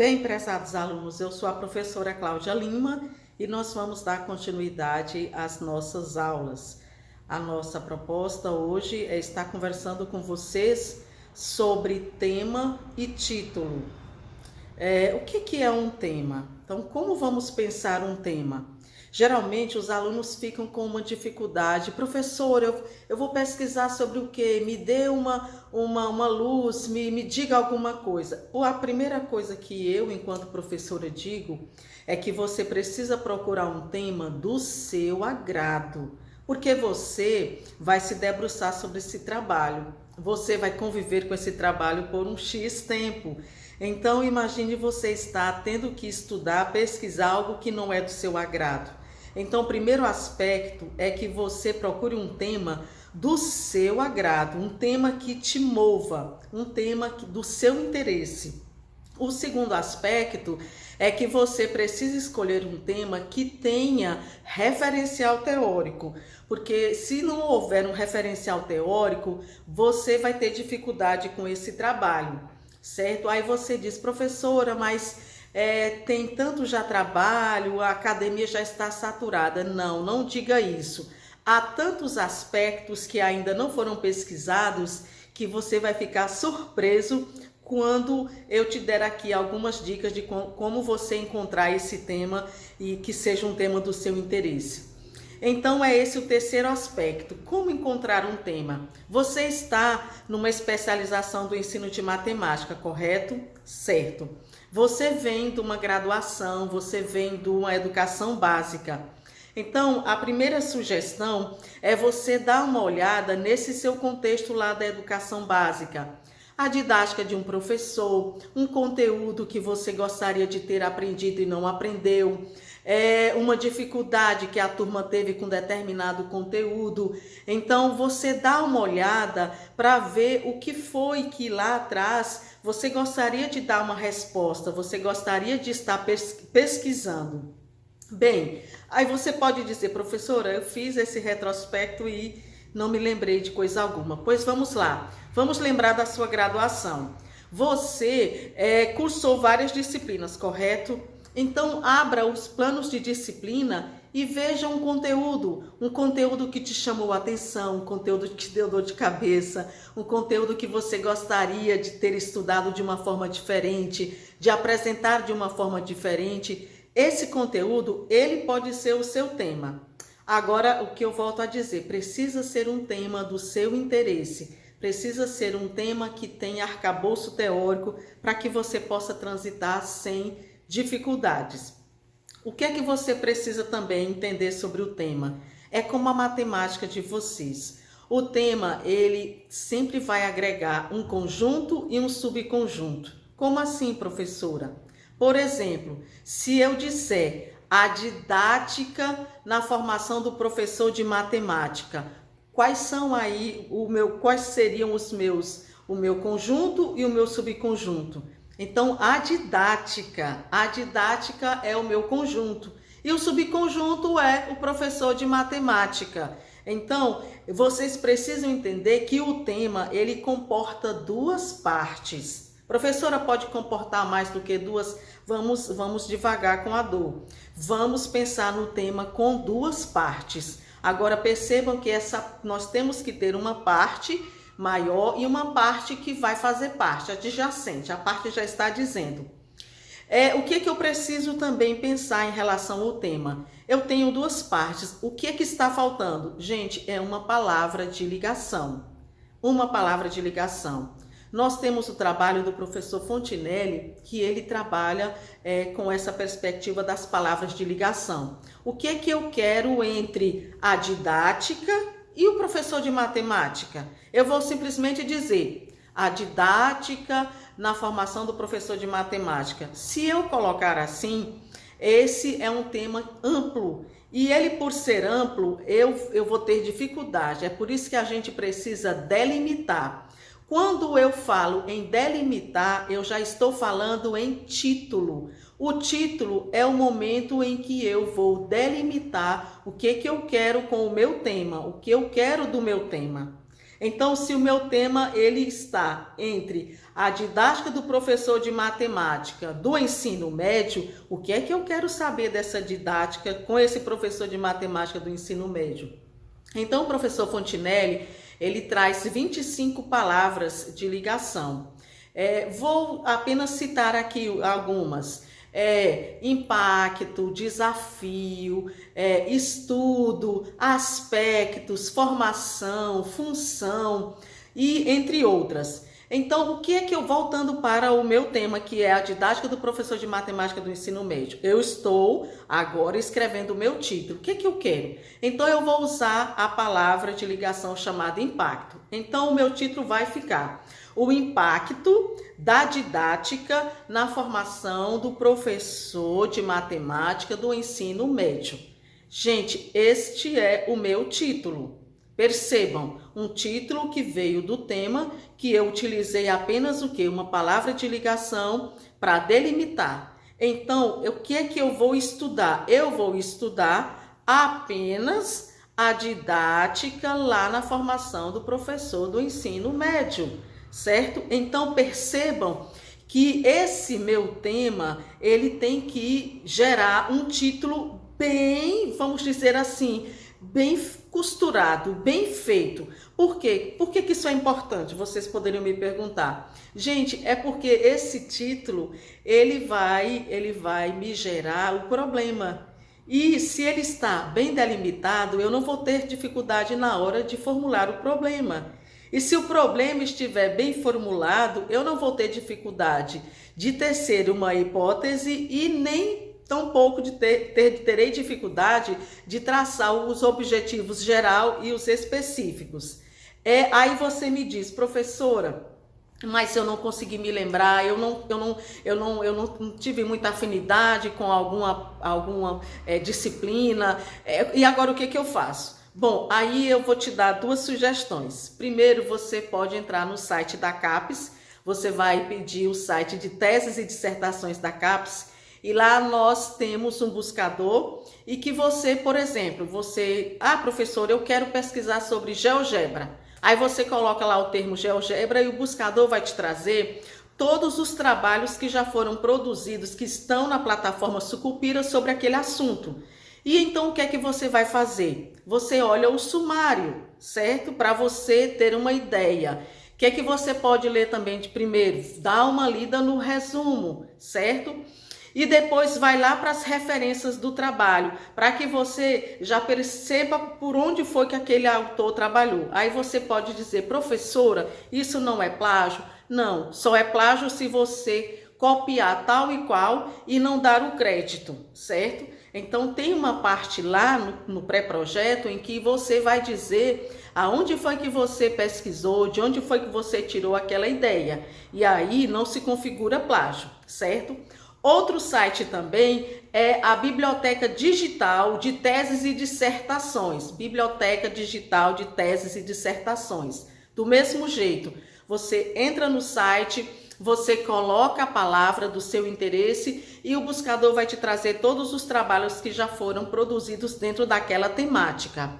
Bem, prezados alunos, eu sou a professora Cláudia Lima e nós vamos dar continuidade às nossas aulas. A nossa proposta hoje é estar conversando com vocês sobre tema e título. O que é um tema? Então, como vamos pensar um tema? Geralmente os alunos ficam com uma dificuldade. Professor, eu vou pesquisar sobre o quê? Me dê uma luz, me diga alguma coisa. A primeira coisa que eu, enquanto professora, digo é que você precisa procurar um tema do seu agrado, porque você vai se debruçar sobre esse trabalho. Você vai conviver com esse trabalho por um X tempo. Então, imagine você estar tendo que estudar, pesquisar algo que não é do seu agrado. Então, o primeiro aspecto é que você procure um tema do seu agrado, um tema que te mova, um tema do seu interesse. O segundo aspecto é que você precisa escolher um tema que tenha referencial teórico, porque se não houver um referencial teórico, você vai ter dificuldade com esse trabalho, certo? Aí você diz, professora, mas tem tanto já trabalho, a academia já está saturada. Não diga isso. Há tantos aspectos que ainda não foram pesquisados que você vai ficar surpreso quando eu te der aqui algumas dicas de como você encontrar esse tema e que seja um tema do seu interesse. Então é esse o terceiro aspecto, como encontrar um tema. Você está numa especialização do ensino de matemática, correto? Certo. Você vem de uma graduação, você vem de uma educação básica. Então, a primeira sugestão é você dar uma olhada nesse seu contexto lá da educação básica. A didática de um professor, um conteúdo que você gostaria de ter aprendido e não aprendeu, uma dificuldade que a turma teve com determinado conteúdo. Então, você dá uma olhada para ver o que foi que lá atrás você gostaria de dar uma resposta, você gostaria de estar pesquisando. Bem, aí você pode dizer, professora, eu fiz esse retrospecto e não me lembrei de coisa alguma. Pois vamos lá, vamos lembrar da sua graduação. Você cursou várias disciplinas, correto? Então, abra os planos de disciplina e veja um conteúdo que te chamou a atenção, um conteúdo que te deu dor de cabeça, um conteúdo que você gostaria de ter estudado de uma forma diferente, de apresentar de uma forma diferente. Esse conteúdo, ele pode ser o seu tema. Agora, o que eu volto a dizer, precisa ser um tema do seu interesse, precisa ser um tema que tenha arcabouço teórico para que você possa transitar sem dificuldades. O que é que você precisa também entender sobre o tema? É como a matemática de vocês. O tema, ele sempre vai agregar um conjunto e um subconjunto. Como assim, professora? Por exemplo, se eu disser a didática na formação do professor de matemática, quais seriam o meu conjunto e o meu subconjunto? Então, a didática é o meu conjunto e o subconjunto é o professor de matemática. Então, vocês precisam entender que o tema, ele comporta duas partes. Professora, pode comportar mais do que duas? Vamos devagar com a dor. Vamos pensar no tema com duas partes. Agora, percebam que nós temos que ter uma parte maior e uma parte que vai fazer parte, adjacente. A parte já está dizendo. O que eu preciso também pensar em relação ao tema? Eu tenho duas partes. O que está faltando? Gente, é uma palavra de ligação. Uma palavra de ligação. Nós temos o trabalho do professor Fontinelli, que ele trabalha com essa perspectiva das palavras de ligação. O que eu quero entre a didática e o professor de matemática? Eu vou simplesmente dizer a didática na formação do professor de matemática. Se eu colocar assim, esse é um tema amplo. E ele, por ser amplo, eu vou ter dificuldade. É por isso que a gente precisa delimitar. Quando eu falo em delimitar, eu já estou falando em título. O título é o momento em que eu vou delimitar o que eu quero com o meu tema, o que eu quero do meu tema. Então, se o meu tema ele está entre a didática do professor de matemática do ensino médio, o que é que eu quero saber dessa didática com esse professor de matemática do ensino médio? Então, o professor Fontinelli, ele traz 25 palavras de ligação. Vou apenas citar aqui algumas. Impacto, desafio, estudo, aspectos, formação, função e entre outras. Então, o que é que eu, voltando para o meu tema, que é a didática do professor de matemática do ensino médio, eu estou agora escrevendo o meu título. O que é que eu quero? Então, eu vou usar a palavra de ligação chamada impacto. Então, o meu título vai ficar: o impacto da didática na formação do professor de matemática do ensino médio. Gente, este é o meu título. Percebam, um título que veio do tema, que eu utilizei apenas o quê? Uma palavra de ligação para delimitar. Então, o que é que eu vou estudar? Eu vou estudar apenas a didática lá na formação do professor do ensino médio, certo? Então, percebam que esse meu tema, ele tem que gerar um título bem, vamos dizer assim, bem costurado, bem feito. Por quê? Por que isso é importante? Vocês poderiam me perguntar. Gente, é porque esse título, ele vai me gerar o problema. E se ele está bem delimitado, eu não vou ter dificuldade na hora de formular o problema. E se o problema estiver bem formulado, eu não vou ter dificuldade de tecer uma hipótese e nem tampouco terei dificuldade de traçar os objetivos geral e os específicos. Aí você me diz, professora, mas eu não consegui me lembrar, eu não tive muita afinidade com alguma disciplina, e agora o que eu faço? Bom, aí eu vou te dar duas sugestões. Primeiro, você pode entrar no site da CAPES, você vai pedir o site de teses e dissertações da CAPES, e lá nós temos um buscador e que você, por exemplo, professor, eu quero pesquisar sobre GeoGebra. Aí você coloca lá o termo GeoGebra e o buscador vai te trazer todos os trabalhos que já foram produzidos, que estão na plataforma Sucupira sobre aquele assunto. E então o que é que você vai fazer? Você olha o sumário, certo? Para você ter uma ideia. O que é que você pode ler também de primeiro? Dá uma lida no resumo, certo? E depois vai lá para as referências do trabalho, para que você já perceba por onde foi que aquele autor trabalhou. Aí você pode dizer, professora, isso não é plágio? Não, só é plágio se você copiar tal e qual e não dar o crédito, certo? Então tem uma parte lá no pré-projeto em que você vai dizer aonde foi que você pesquisou, de onde foi que você tirou aquela ideia. E aí não se configura plágio, certo? Outro site também é a Biblioteca Digital de Teses e Dissertações. Biblioteca Digital de Teses e Dissertações. Do mesmo jeito, você entra no site, você coloca a palavra do seu interesse e o buscador vai te trazer todos os trabalhos que já foram produzidos dentro daquela temática.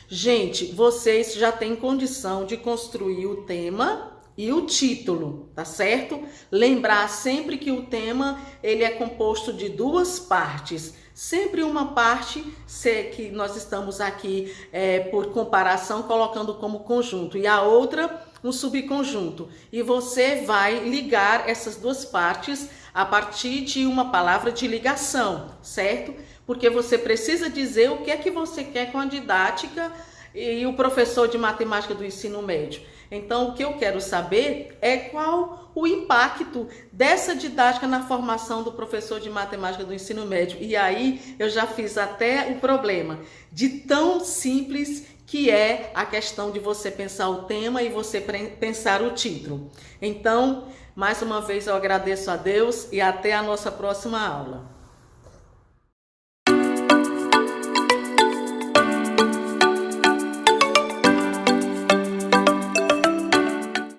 Gente, vocês já têm condição de construir o tema e o título, tá certo? Lembrar sempre que o tema ele é composto de duas partes. Sempre uma parte que nós estamos aqui por comparação colocando como conjunto e a outra um subconjunto. E você vai ligar essas duas partes a partir de uma palavra de ligação, certo? Porque você precisa dizer o que é que você quer com a didática e o professor de matemática do ensino médio. Então, o que eu quero saber é qual o impacto dessa didática na formação do professor de matemática do ensino médio. E aí, eu já fiz até o problema de tão simples que é a questão de você pensar o tema e você pensar o título. Então, mais uma vez eu agradeço a Deus e até a nossa próxima aula.